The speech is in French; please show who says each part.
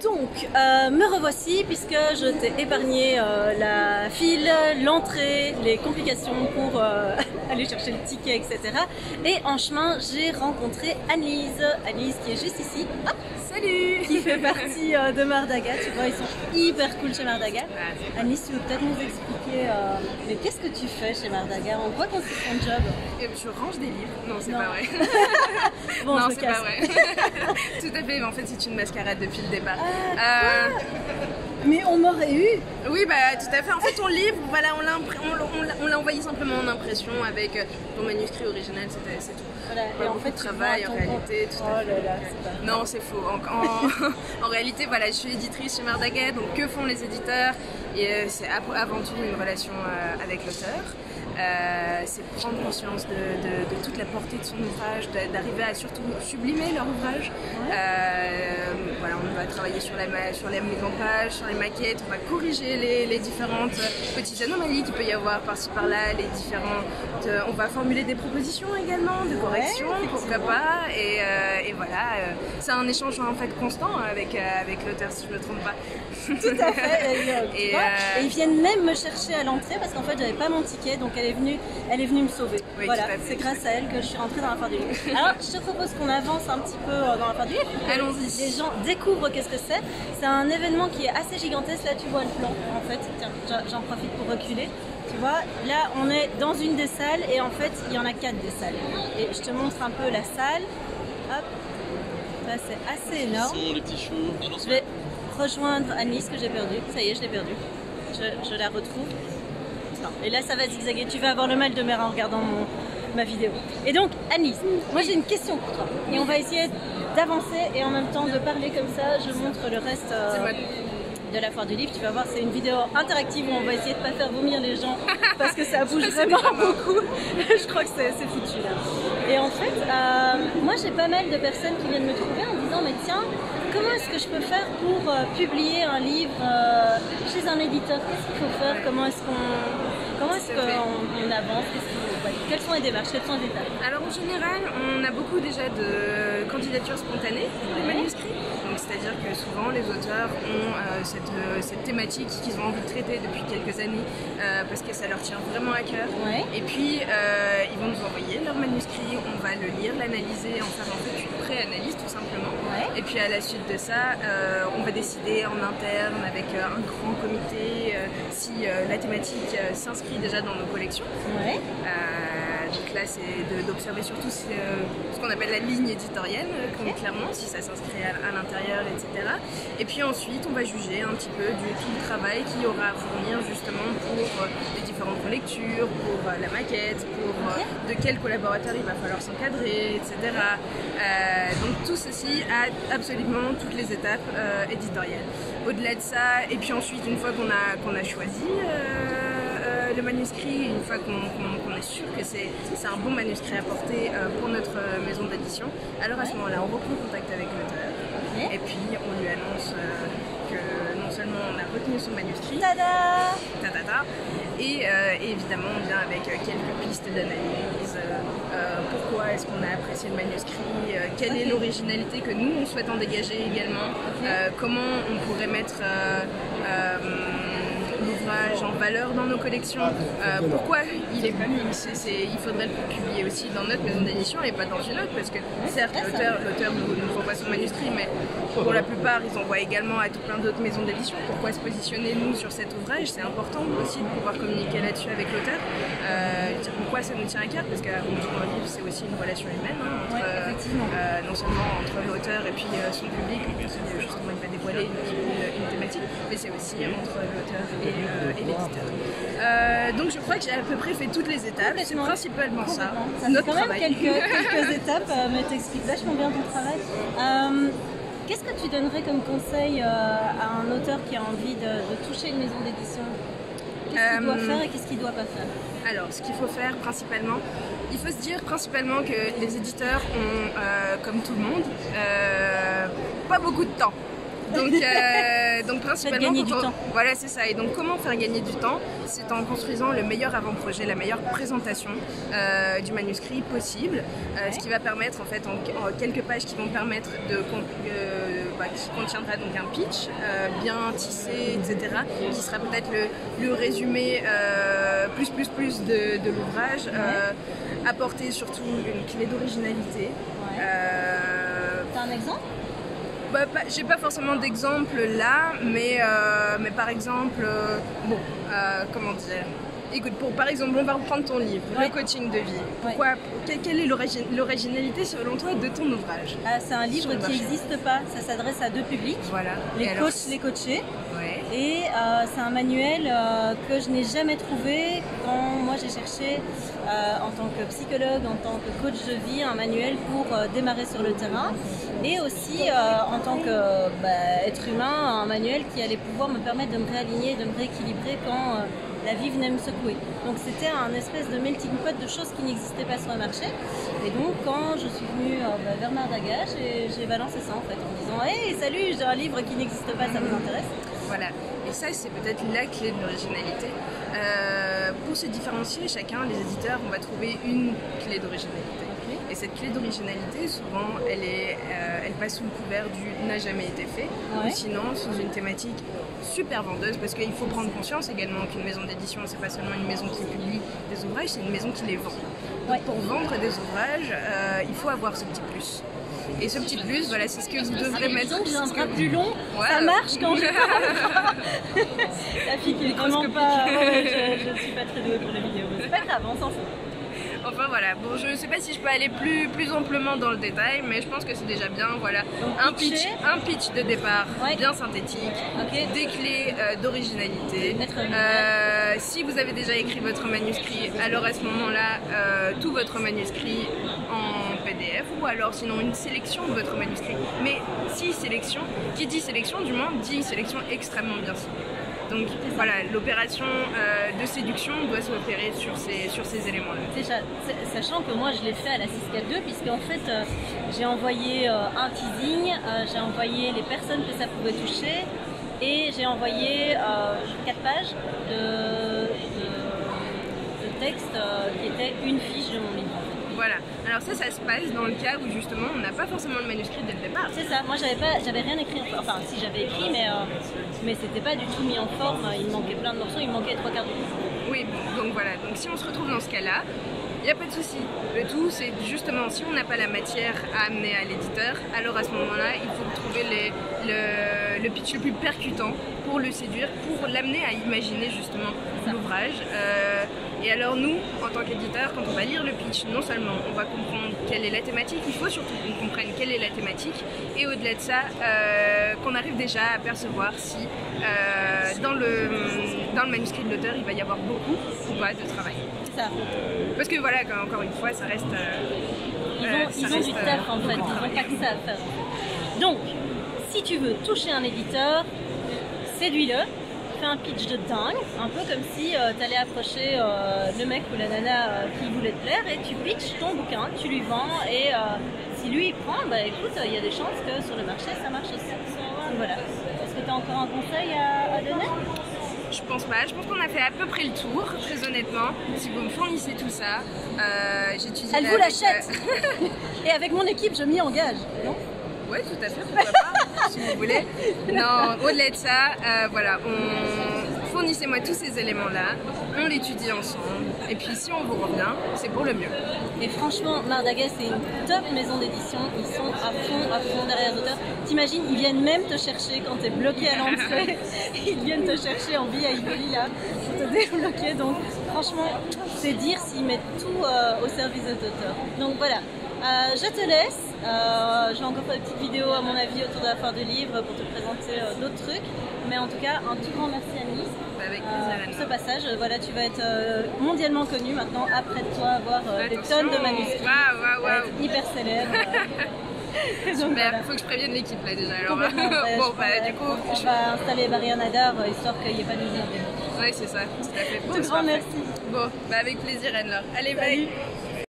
Speaker 1: Donc, me revoici puisque je t'ai épargné la file, l'entrée, les complications pour aller chercher le ticket, etc. Et en chemin, j'ai rencontré Annelise. Annelise qui est juste ici. Hop, salut! Qui fait partie de Mardaga. Tu vois, ils sont hyper cool chez Mardaga. Annelise, tu veux peut-être nous expliquer mais qu'est-ce que tu fais chez Mardaga? En quoi consiste ton job?
Speaker 2: Je range des livres. Non, c'est pas vrai.
Speaker 1: Bon,
Speaker 2: non, c'est pas vrai. Tout à fait, mais en fait, c'est une mascarade depuis le départ.
Speaker 1: Mais on m'aurait eu.
Speaker 2: Oui, bah tout à fait. En fait, ton livre, voilà, on l'a envoyé simplement en impression avec ton manuscrit original, c'est tout.
Speaker 1: Voilà. Et en fait,
Speaker 2: travail en réalité, tout à fait. Non, c'est faux. En réalité, voilà, je suis éditrice chez Mardaga, donc que font les éditeurs? Et c'est avant tout une relation avec l'auteur. C'est prendre conscience de toute la portée de son ouvrage, d'arriver à surtout sublimer leur ouvrage. Voilà, on va travailler sur la mise en page, sur les maquettes, on va corriger les différentes petites anomalies qu'il peut y avoir par-ci par-là, on va formuler des propositions également, de correction, pourquoi pas, et voilà, c'est un échange en fait constant avec l'auteur, si je ne me trompe pas.
Speaker 1: Tout à fait. Et ils viennent même me chercher à l'entrée parce qu'en fait j'avais pas mon ticket, donc elle est venue me sauver. Oui, voilà, c'est grâce à elle que je suis rentrée dans la foire du livre. Alors je te propose qu'on avance un petit peu dans la foire du livre.
Speaker 2: Allons-y.
Speaker 1: Les gens découvrent qu'est-ce que c'est. C'est un événement qui est assez gigantesque. Là tu vois le plan en fait. Tiens, j'en profite pour reculer. Tu vois, là on est dans une des salles et en fait il y en a 4 des salles. Et je te montre un peu la salle. Hop, ça c'est assez énorme.
Speaker 3: Ce sont les petits chevaux.
Speaker 1: Je vais rejoindre Annelise que j'ai perdue. Ça y est, je l'ai perdue. Je la retrouve. Non. Et là ça va zigzaguer. Tu vas avoir le mal de mer en regardant ma vidéo. Et donc Annelise, moi j'ai une question pour toi. Et on va essayer d'avancer et en même temps de parler comme ça. Je montre le reste de la foire du livre. Tu vas voir, c'est une vidéo interactive où on va essayer de ne pas faire vomir les gens parce que ça bouge vraiment beaucoup. Je crois que c'est foutu là. Et en fait, moi j'ai pas mal de personnes qui viennent me trouver en disant mais tiens, comment est-ce que je peux faire pour publier un livre chez un éditeur? Qu'est-ce qu'il faut faire? Comment est-ce qu'on avance? Quelles sont les démarches? Quelles sont les étapes?
Speaker 2: Alors en général, on a beaucoup déjà de candidatures spontanées pour les manuscrits. C'est-à-dire que souvent les auteurs ont cette thématique qu'ils ont envie de traiter depuis quelques années parce que ça leur tient vraiment à cœur. Ouais. Et puis ils vont nous envoyer leur manuscrit, on va le lire, l'analyser, en faire en fait une pré-analyse tout simplement. Ouais. Et puis à la suite de ça, on va décider en interne avec un grand comité si la thématique s'inscrit déjà dans nos collections. Ouais. Donc là, c'est d'observer surtout ce qu'on appelle la ligne éditoriale, clairement, si ça s'inscrit à l'intérieur, etc. Et puis ensuite, on va juger un petit peu du tout le travail qu'il y aura à fournir justement pour les différentes relectures, pour la maquette, pour de quel collaborateur il va falloir s'encadrer, etc. Donc tout ceci a absolument toutes les étapes éditoriales. Au-delà de ça, et puis ensuite, une fois qu'on a choisi le manuscrit, une fois qu'on est sûr que c'est un bon manuscrit à porter pour notre maison d'édition, alors à ce moment-là, on reprend contact avec l'auteur et puis on lui annonce que non seulement on a retenu son manuscrit, et évidemment on vient avec quelques pistes d'analyse, pourquoi est-ce qu'on a apprécié le manuscrit, quelle est l'originalité que nous on souhaite en dégager également, comment on pourrait mettre l'ouvrage en valeur dans nos collections, pourquoi il est venu, il faudrait le publier aussi dans notre maison d'édition et pas dans une autre, parce que certes l'auteur nous envoie son manuscrit, mais pour la plupart ils envoient également à tout plein d'autres maisons d'édition. Pourquoi se positionner nous sur cet ouvrage? C'est important aussi de pouvoir communiquer là-dessus avec l'auteur, dire pourquoi ça nous tient à cœur, parce qu'avant tout dans le livre c'est aussi une relation humaine non seulement entre l'auteur et puis son public, qui justement il va dévoiler une thématique, mais c'est aussi entre l'auteur et l'éditeur. Donc je crois que j'ai à peu près fait toutes les étapes, c'est principalement ça.
Speaker 1: Ça fait quand même quelques étapes, mais t'expliques vachement bien ton travail. Qu'est-ce que tu donnerais comme conseil à un auteur qui a envie de toucher une maison d'édition? Qu'est-ce qu'il doit faire et qu'est-ce qu'il ne doit pas faire?
Speaker 2: Alors, ce qu'il faut faire principalement, il faut se dire principalement que les éditeurs ont, comme tout le monde, pas beaucoup de temps. Donc principalement
Speaker 1: gagner du temps.
Speaker 2: Voilà, c'est ça. Et donc comment faire gagner du temps? C'est en construisant le meilleur avant-projet, la meilleure présentation du manuscrit possible, ce qui va permettre en fait en quelques pages qui vont permettre de qui contiendra donc un pitch bien tissé, etc., qui sera peut-être le résumé plus de l'ouvrage, apporter surtout une clé d'originalité.
Speaker 1: T'as un exemple?
Speaker 2: J'ai pas forcément d'exemple là, mais par exemple, comment dire? Écoute, par exemple, on va reprendre ton livre, Le coaching de vie. Pourquoi, quelle est l'originalité selon toi de ton ouvrage?
Speaker 1: C'est un livre qui n'existe pas, ça s'adresse à deux publics,
Speaker 2: voilà.
Speaker 1: Les coachs, les coachés. Et c'est un manuel que je n'ai jamais trouvé quand moi j'ai cherché en tant que psychologue, en tant que coach de vie, un manuel pour démarrer sur le terrain, et aussi en tant qu'être humain, un manuel qui allait pouvoir me permettre de me réaligner, de me rééquilibrer quand la vie venait me secouer. Donc c'était un espèce de melting pot de choses qui n'existaient pas sur le marché. Et donc quand je suis venue vers Mardaga, j'ai balancé ça en fait en disant hey, salut, j'ai un livre qui n'existe pas, ça vous intéresse?
Speaker 2: Voilà, et ça c'est peut-être la clé de l'originalité. Pour se différencier, chacun, les éditeurs, on va trouver une clé d'originalité. Et cette clé d'originalité, souvent, elle passe sous le couvert du n'a jamais été fait, ou sinon sous une thématique super vendeuse, parce qu'il faut prendre conscience également qu'une maison d'édition, c'est pas seulement une maison qui publie des ouvrages, c'est une maison qui les vend. Donc pour vendre des ouvrages, il faut avoir ce petit plus. Et ce petit plus, voilà, c'est ce que vous devrez mettre.
Speaker 1: J'ai un bras plus long, ça marche quand je parle. La fille qui est vraiment pas. Je ne suis pas très douée pour les vidéos. C'est pas grave, on s'en fout.
Speaker 2: Enfin voilà, bon, je ne sais pas si je peux aller plus amplement dans le détail, mais je pense que c'est déjà bien. Voilà, un pitch de départ bien synthétique, des clés d'originalité. Si vous avez déjà écrit votre manuscrit, alors à ce moment-là, tout votre manuscrit en PDF, ou alors sinon une sélection de votre manuscrit. Mais si sélection, qui dit sélection du moins dit sélection extrêmement bien ciblée. Donc voilà, l'opération de séduction doit s'opérer sur ces éléments-là.
Speaker 1: Déjà, sachant que moi je l'ai fait à la 642, puisqu'en fait j'ai envoyé un teasing, j'ai envoyé les personnes que ça pouvait toucher, et j'ai envoyé 4 pages de texte qui était une fiche de mon livre.
Speaker 2: Voilà, alors ça se passe dans le cas où justement on n'a pas forcément le manuscrit dès le départ.
Speaker 1: C'est ça, moi j'avais rien écrit, enfin si j'avais écrit, mais c'était pas du tout mis en forme, il me manquait plein de morceaux, il me manquait 3 quarts du livre.
Speaker 2: Oui, donc voilà, donc si on se retrouve dans ce cas-là, il n'y a pas de souci. Le tout, c'est justement, si on n'a pas la matière à amener à l'éditeur, alors à ce moment-là, il faut trouver le pitch le plus percutant pour le séduire, pour l'amener à imaginer justement l'ouvrage. Et alors nous, en tant qu'éditeur, quand on va lire le pitch, non seulement on va comprendre quelle est la thématique, il faut surtout qu'on comprenne quelle est la thématique, et au-delà de ça, qu'on arrive déjà à percevoir si dans le manuscrit de l'auteur, il va y avoir beaucoup ou pas de travail.
Speaker 1: C'est ça.
Speaker 2: Parce que voilà, encore une fois, ça reste...
Speaker 1: Ils ont du taf en fait, ils n'ont pas que ça à faire. Donc, si tu veux toucher un éditeur, séduis-le. Fais un pitch de dingue, un peu comme si tu allais approcher le mec ou la nana qui voulait te plaire, et tu pitches ton bouquin, tu lui vends, et si lui il prend, bah écoute, il y a des chances que sur le marché ça marche aussi. Donc, voilà. Est-ce que tu as encore un conseil à donner?
Speaker 2: Je pense pas, je pense qu'on a fait à peu près le tour, très honnêtement. Si vous me fournissez tout ça, j'utilise...
Speaker 1: Elle vous l'achète. Et avec mon équipe, je m'y engage, non?
Speaker 2: Oui, tout à fait, pourquoi pas, si vous voulez. Non, au-delà de ça, voilà, fournissez-moi tous ces éléments-là, on l'étudie ensemble, et puis si on vous revient, c'est pour le mieux.
Speaker 1: Et franchement, Mardaga, c'est une top maison d'édition, ils sont à fond derrière les auteurs. T'imagines, ils viennent même te chercher quand t'es bloqué à l'entrée, ils viennent te chercher en VIP là, pour te débloquer, donc franchement, c'est dire s'ils mettent tout au service des auteurs. Donc voilà. Je te laisse, je vais encore faire des petites vidéos à mon avis autour de la foire du livre pour te présenter d'autres trucs, mais en tout cas un tout grand merci Anis pour ce passage. Voilà, tu vas être mondialement connu maintenant, après toi avoir des tonnes de manuscrits, être hyper célèbre.
Speaker 2: Super, voilà. Faut que je prévienne l'équipe là déjà. Alors, bon, du coup,
Speaker 1: on va installer Barrière Nadar histoire qu'il n'y ait pas de musique.
Speaker 2: Oui, c'est ça, tout à fait.
Speaker 1: Tout grand merci.
Speaker 2: Bon, avec plaisir Anne-Laure. Allez, bye.